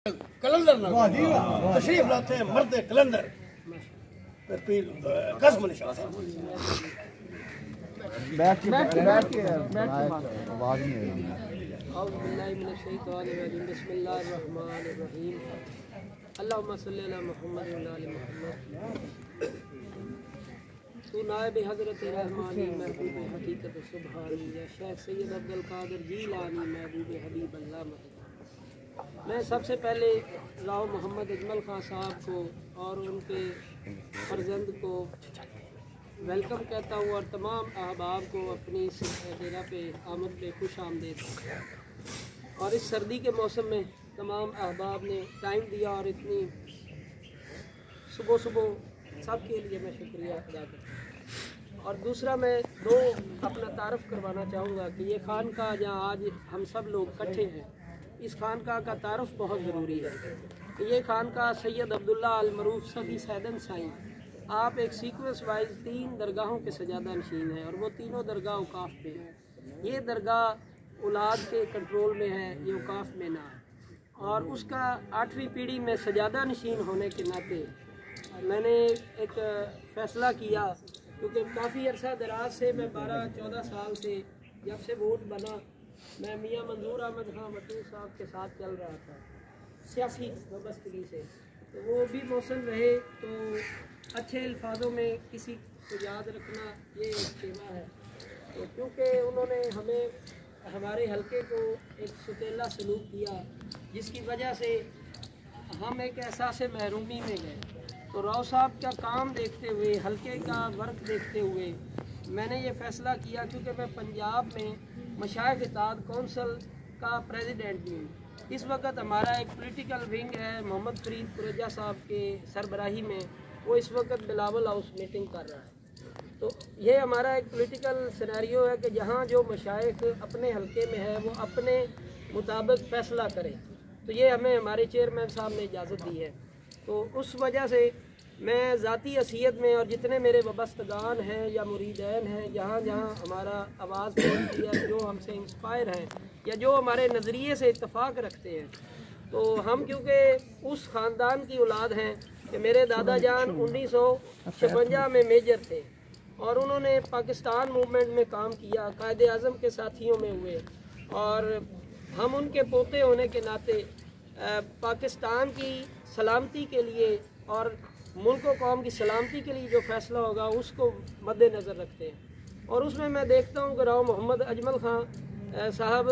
कलंदर ना तशरीफ लाते हैं मर्द कलंदर पीर कसम निशान बैठ के आवाज नहीं बिस्मिल्लाहिर्रहमानिर्रहीम अल्लाहुम्मा सल्ली अला मुहम्मद व अला मुहम्मद। तू नायब हज़रत रहमानी महबूब हकीकत सुबहानी या शेख सैयद अब्दुल कादिर जीलानी महबूब हबीब अल्लाह। मैं सबसे पहले राव मोहम्मद अजमल खान साहब को और उनके फर्जंद को वेलकम कहता हूँ और तमाम अहबाब को अपनी इस डेरा पे आमद पे खुश आमदीद। और इस सर्दी के मौसम में तमाम अहबाब ने टाइम दिया और इतनी सुबह सुबह सब के लिए मैं शुक्रिया अदा करता हूँ। और दूसरा मैं दो अपना तारफ़ करवाना चाहूँगा कि ये खानकाह जहाँ आज हम सब लोग इकट्ठे हैं, इस खानकाह का तारफ़ बहुत ज़रूरी है। ये खानकाह सैयद अब्दुल्ला अल मरूफ सफ़ी सैदन साईं, आप एक सीक्वेंस वाइज 3 दरगाहों के सजादा नशीन हैं और वो तीनों दरगाह औकाफ़ में हैं। ये दरगाह औलाद के कंट्रोल में है, ये औकाफ़ में ना है। और उसका 8वीं पीढ़ी में सजादा नशीन होने के नाते मैंने एक फ़ैसला किया, क्योंकि काफ़ी अरसा दराज से मैं 12-14 साल से जब से वोट बना मैं मियाँ मंजूर अहमद खान वकील साहब के साथ चल रहा था सियासी वाबस्तगी से। तो वो भी मौसम रहे तो अच्छे अल्फाजों में किसी को याद रखना ये एक सेवा है। तो क्योंकि उन्होंने हमें हमारे हलके को एक सुतेला सलूक किया जिसकी वजह से हम एक एहसास महरूमी में गए। तो राव साहब का काम देखते हुए, हलके का वर्क देखते हुए मैंने ये फ़ैसला किया, क्योंकि मैं पंजाब में मशाइख इत्तेहाद कौंसल का प्रेसिडेंट भी हूँ। इस वक्त हमारा एक पॉलिटिकल विंग है मोहम्मद फरीद कुरैजा साहब के सरबराही में, वो इस वक्त बिलावल हाउस मीटिंग कर रहा है। तो ये हमारा एक पॉलिटिकल सिनेरियो है कि जहाँ जो मशाइख अपने हलके में है वो अपने मुताबिक फ़ैसला करें। तो ये हमें हमारे चेयरमैन साहब ने इजाज़त दी है। तो उस वजह से मैं ज़ाती हैसियत में और जितने मेरे वाबस्तगान हैं या मुरीदैन हैं, जहाँ जहाँ हमारा आवाज़ पहुँचती है, जो हमसे इंस्पायर हैं या जो हमारे नज़रिए से इत्तफाक रखते हैं, तो हम क्योंकि उस ख़ानदान की औलाद हैं कि मेरे दादा जान 1956 में मेजर थे और उन्होंने पाकिस्तान मूवमेंट में काम किया, कायदे आज़म के साथियों में हुए। और हम उनके पोते होने के नाते पाकिस्तान की सलामती के लिए और मुल्क व कौम की सलामती के लिए जो फ़ैसला होगा उसको मद्देनज़र रखते हैं। और उसमें मैं देखता हूँ कि राव मोहम्मद अजमल खान साहब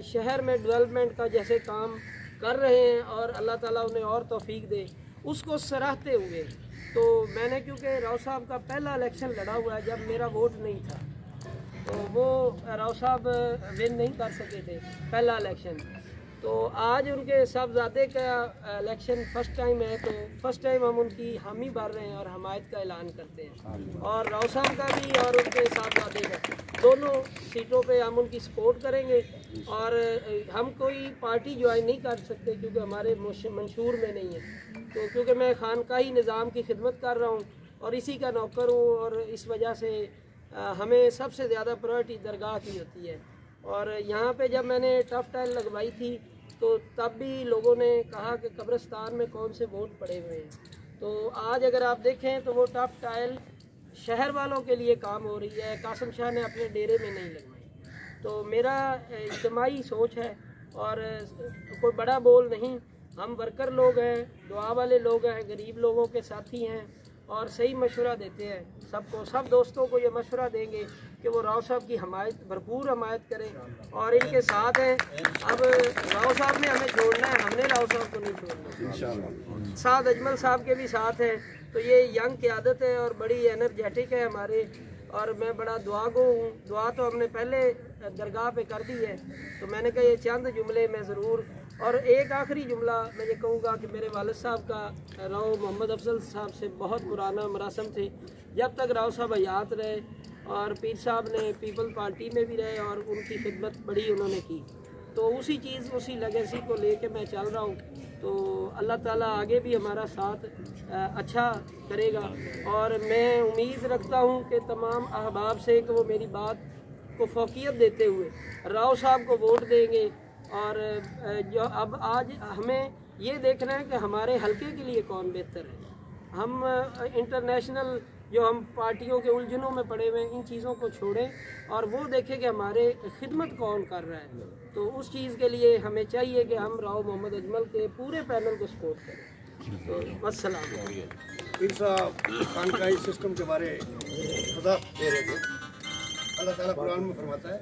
शहर में डेवलपमेंट का जैसे काम कर रहे हैं और अल्लाह ताला उन्हें और तौफीक दे, उसको सराहते हुए तो मैंने, क्योंकि राव साहब का पहला इलेक्शन लड़ा हुआ है जब मेरा वोट नहीं था, तो वो राव साहब विन नहीं कर सके थे पहला इलेक्शन। तो आज उनके साहबजादे का इलेक्शन फ़र्स्ट टाइम है, तो फ़र्स्ट टाइम हम उनकी हामी भर रहे हैं और हमायत का ऐलान करते हैं। और राव साहब का भी और उनके साहबजादे का दोनों सीटों पे हम उनकी सपोर्ट करेंगे। और हम कोई पार्टी ज्वाइन नहीं कर सकते क्योंकि हमारे मंशूर में नहीं है। तो क्योंकि मैं खानकाही निज़ाम की खिदमत कर रहा हूँ और इसी का नौकर हूँ, और इस वजह से हमें सबसे ज़्यादा प्रायोरिटी दरगाह की होती है। और यहाँ पे जब मैंने टफ टाइल लगवाई थी तो तब भी लोगों ने कहा कि कब्रिस्तान में कौन से वोट पड़े हुए हैं। तो आज अगर आप देखें तो वो टफ टाइल शहर वालों के लिए काम हो रही है, कासम शाह ने अपने डेरे में नहीं लगवाई। तो मेरा इज्तिमाई सोच है और कोई बड़ा बोल नहीं, हम वर्कर लोग हैं, दुआ वाले लोग हैं, गरीब लोगों के साथी हैं और सही मशवरा देते हैं सबको। सब दोस्तों को ये मशवरा देंगे कि वो राव साहब की हमायत, भरपूर हमायत करें और इनके साथ हैं। अब राव साहब ने हमें छोड़ना है, हमने राव साहब को नहीं छोड़ना। साथ अजमल साहब के भी साथ हैं। तो ये यंग क़यादत है और बड़ी एनर्जेटिक है हमारे, और मैं बड़ा दुआ गो हूँ। दुआ तो हमने पहले दरगाह पे कर दी है, तो मैंने कहा ये चंद जुमले में ज़रूर। और एक आखिरी जुमला मैं ये कहूँगा कि मेरे वालिद साहब का राव मोहम्मद अफजल साहब से बहुत पुराना मरासम थे। जब तक राव साहब हयात रहे और पीर साहब ने पीपल पार्टी में भी रहे और उनकी खिदमत बड़ी उन्होंने की, तो उसी चीज़, उसी लेगेसी को लेके मैं चल रहा हूँ। तो अल्लाह ताला आगे भी हमारा साथ अच्छा करेगा। और मैं उम्मीद रखता हूँ कि तमाम अहबाब से कि वो मेरी बात को फ़ौक़ियत देते हुए राव साहब को वोट देंगे। और जो अब आज हमें ये देखना है कि हमारे हलके के लिए कौन बेहतर है। हम इंटरनेशनल जो हम पार्टियों के उलझनों में पड़े हुए हैं, इन चीज़ों को छोड़ें और वो देखें कि हमारे खिदमत कौन कर रहा है। तो उस चीज़ के लिए हमें चाहिए कि हम राव मोहम्मद अजमल के पूरे पैनल को सपोर्ट करें। तो अस्सलाम। पीर साहब खानकाही सिस्टम के बारे वज़ाहत दे रहे थे। अल्लाह ताला कुरान में फरमाता है,